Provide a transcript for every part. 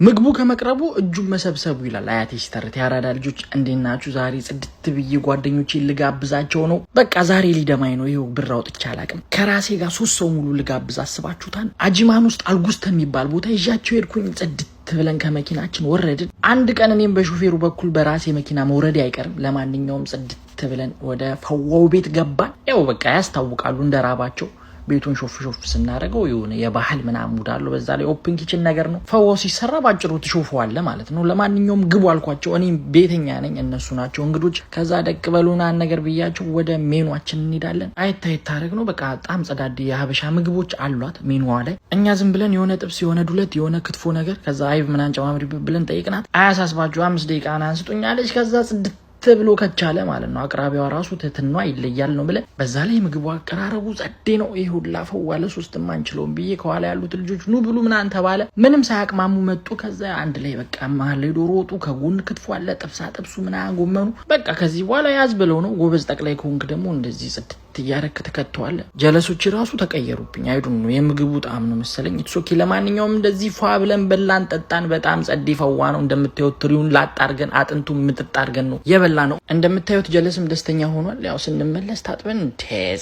ምግቡ ከመቅረቡ እጁን መሰብሰቡ ይላል አያቴ ሲተርት። ያራዳ ልጆች እንዴናችሁ? ዛሬ ጽድት ብዬ ጓደኞቼ ልጋብዛቸው ነው። በቃ ዛሬ ሊደማኝ ነው። ይሄው ብር አውጥቼ አላቅም። ከራሴ ጋር 3 ሰው ሙሉ ልጋብዝ አስባችሁታል? አጂማን ውስጥ አልጉስተ የሚባል ቦታ ይዣቸው ሄድኩኝ። ጽድት ብለን ከመኪናችን ወረድን። አንድ ቀን እኔም በሹፌሩ በኩል በራሴ መኪና መውረድ አይቀርም። ለማንኛውም ጽድት ብለን ወደ ፈዋው ቤት ገባን። ያው በቃ ያስታውቃሉ እንደራባቸው። ቤቱን ሾፍ ስናደርገው የሆነ የባህል ምናምን ሙድ አለው። በዛ ላይ ኦፕን ኪችን ነገር ነው። ፈዋው ሲሰራ ባጭሩ ትሾፈዋለ ማለት ነው። ለማንኛውም ግቡ አልኳቸው። እኔ ቤተኛ ነኝ፣ እነሱ ናቸው እንግዶች። ከዛ ደቅ በሉና ነገር ብያቸው ወደ ሜኗችን እንሄዳለን። አይታየት ታረግ ነው። በቃ በጣም ጸዳድ የሀበሻ ምግቦች አሏት ሜኗዋ ላይ። እኛ ዝም ብለን የሆነ ጥብስ፣ የሆነ ዱለት፣ የሆነ ክትፎ ነገር ከዛ አይብ ምናምን ጨማምሪ ብለን ጠይቅናት። አያሳስባችሁ 5 ደቂቃ አንስጡኛለች። ከዛ ጽድት ተብሎ ከቻለ ማለት ነው። አቅራቢዋ ራሱ ትትኗ ይለያል ነው ብለ። በዛ ላይ ምግቡ አቀራረቡ ጸዴ ነው። ይሄ ሁላ ፈዋለ 3 ማንችለውም ብዬ ከኋላ ያሉት ልጆች ኑ ብሉ ምናምን ተባለ። ምንም ሳያቅማሙ መጡ። ከዛ አንድ ላይ በቃ መሀል ላይ ዶሮ ወጡ፣ ከጎን ክትፎ አለ፣ ጥብሱ ምናምን ጎመኑ። በቃ ከዚህ በኋላ ያዝ ብለው ነው። ጎበዝ ጠቅላይ ከሆንክ ደግሞ እንደዚህ ጽድት እያረክ ተከተዋለ። ጀለሶች ራሱ ተቀየሩብኝ። አይዱን ነው የምግቡ ጣም ነው መሰለኝ። ኢትሶኪ ለማንኛውም እንደዚህ ፏ ብለን በላን ጠጣን። በጣም ጸዴ ፈዋ ነው። እንደምታዩት ትሪውን ላጣርገን አጥንቱ ምጥጣርገን ነው የበላ ነው። እንደምታዩት ጀለስም ደስተኛ ሆኗል። ያው ስንመለስ ታጥበን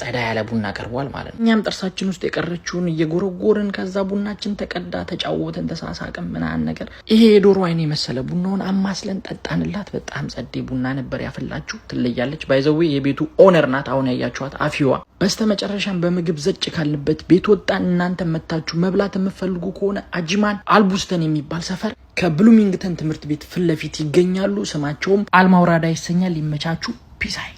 ጸዳ ያለ ቡና ቀርቧል ማለት ነው። እኛም ጥርሳችን ውስጥ የቀረችውን እየጎረጎርን ከዛ ቡናችን ተቀዳ፣ ተጫወተን፣ ተሳሳቅን ምናምን ነገር። ይሄ የዶሮ አይን የመሰለ ቡናውን አማስለን ጠጣንላት። በጣም ጸዴ ቡና ነበር ያፈላችሁ። ትለያለች። ባይዘዌ የቤቱ ኦነር ናት አሁን ያያችኋት አፊዋ። በስተመጨረሻም በምግብ ዘጭ ካልበት ቤት ወጣን። እናንተ መታችሁ መብላት የምትፈልጉ ከሆነ አጂማን አልቡስተን የሚባል ሰፈር ከብሉሚንግተን ትምህርት ቤት ፊት ለፊት ይገኛሉ። ስማቸውም አልማውራዳ ይሰኛል። ይመቻችሁ። ፒስ አይ